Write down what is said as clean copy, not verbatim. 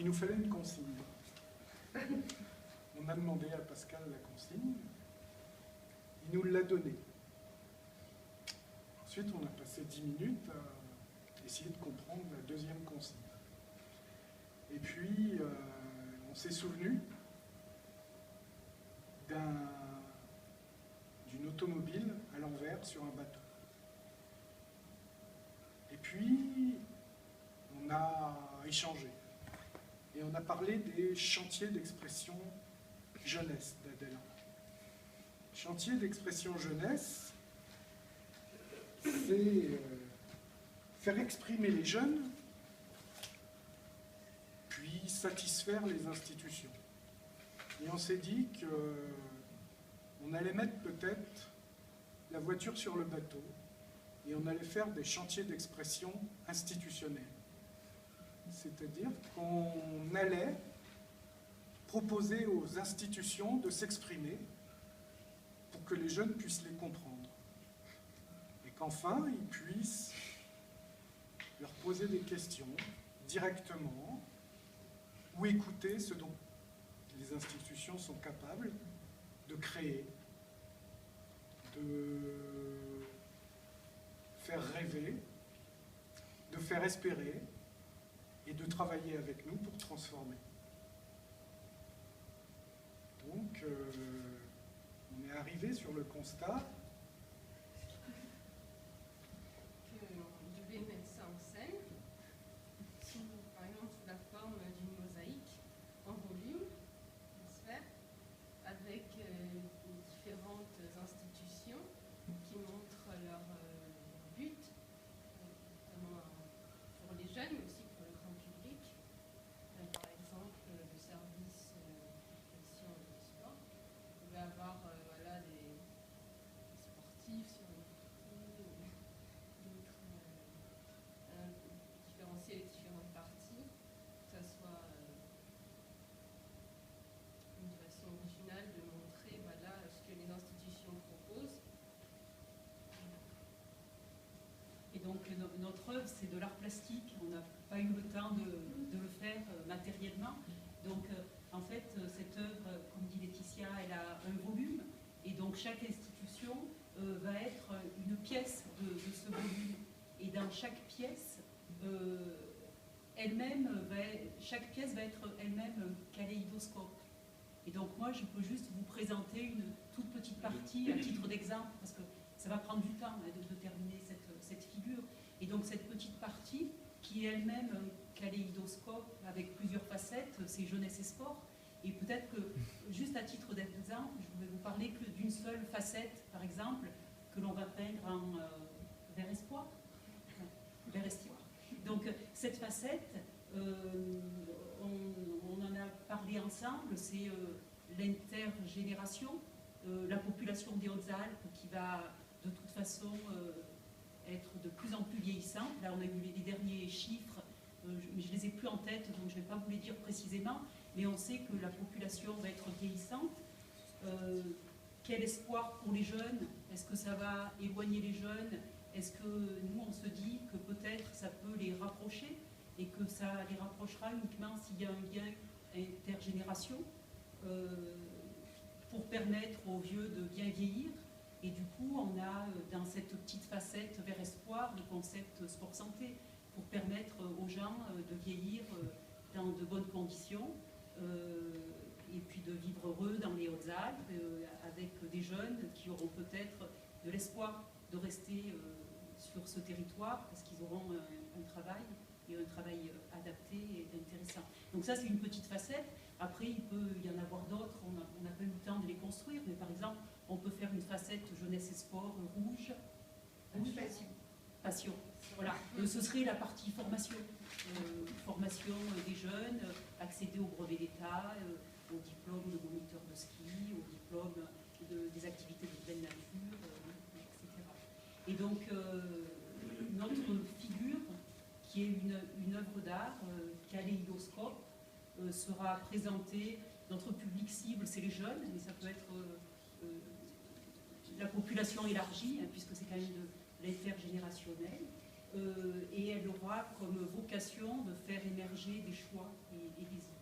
il nous fallait une consigne. On a demandé à Pascal la consigne, il nous l'a donnée. Ensuite, on a passé 10 minutes à essayer de comprendre la deuxième consigne. Et puis, on s'est souvenu d'une automobile à l'envers sur un bateau. Et puis, on a échangé. Et on a parlé des chantiers d'expression jeunesse d'Adèle. Chantier d'expression jeunesse, c'est faire exprimer les jeunes, puis satisfaire les institutions. Et on s'est dit qu'on allait mettre peut-être la voiture sur le bateau et on allait faire des chantiers d'expression institutionnels. C'est-à-dire qu'on allait proposer aux institutions de s'exprimer pour que les jeunes puissent les comprendre. Et qu'enfin, ils puissent leur poser des questions directement ou écouter ce dont les institutions sont capables de créer, de faire rêver, de faire espérer et de travailler avec nous pour transformer. Donc, on est arrivé sur le constat qu'on devait mettre ça en scène, par exemple sous la forme d'une mosaïque en volume, en sphère, avec différentes institutions qui montrent leur but, notamment pour les jeunes, mais aussi pour le grand public. Par exemple, le service d'action et de sport. Vous pouvez avoir voilà, des sportifs sur les parties, différencier les différentes parties, que ce soit une façon originale de montrer voilà, ce que les institutions proposent. Et donc notre œuvre, c'est de l'art plastique. On n'a pas eu le temps de le faire matériellement. Donc en fait, cette œuvre, comme dit Laetitia, elle a un volume. Et donc chaque institution va être une pièce de ce volume. Et dans chaque pièce, chaque pièce va être elle-même un kaléidoscope. Et donc moi, je peux juste vous présenter une toute petite partie à titre d'exemple, parce que ça va prendre du temps de terminer cette figure. Et donc cette petite partie, qui est elle-même un kaléidoscope avec plusieurs facettes, c'est jeunesse et sport. Et peut-être que, juste à titre d'exemple, je vais vous parler que d'une seule facette, par exemple, que l'on va peindre en vert espoir. Vert espoir. Donc cette facette, on en a parlé ensemble, c'est l'intergénération, la population des Hautes-Alpes qui va de toute façon être de plus en plus vieillissante. Là, on a eu les derniers chiffres, mais je ne les ai plus en tête, donc je ne vais pas vous les dire précisément, mais on sait que la population va être vieillissante. Quel espoir pour les jeunes? Est-ce que ça va éloigner les jeunes? Est-ce que nous, on se dit que peut-être ça peut les rapprocher et que ça les rapprochera uniquement s'il y a un lien intergénération pour permettre aux vieux de bien vieillir? Et du coup, on a dans cette petite facette vers espoir le concept sport-santé pour permettre aux gens de vieillir dans de bonnes conditions et puis de vivre heureux dans les Hautes-Alpes avec des jeunes qui auront peut-être de l'espoir de rester sur ce territoire parce qu'ils auront un travail et un travail adapté et intéressant. Donc ça, c'est une petite facette. Après, il peut y en avoir d'autres, on n'a pas eu le temps de les construire, mais par exemple, on peut faire une facette jeunesse et sport rouge. Passion. Voilà. Ce serait la partie formation. Formation des jeunes, accéder au brevet d'État, au diplôme de moniteur de ski, au diplôme des activités de pleine nature, etc. Et donc, notre figure, qui est une œuvre d'art, kaléidoscope, sera présentée. Notre public cible, c'est les jeunes, mais ça peut être la population élargie, hein, puisque c'est quand même de l'intergénérationnel. et elle aura comme vocation de faire émerger des choix et des idées.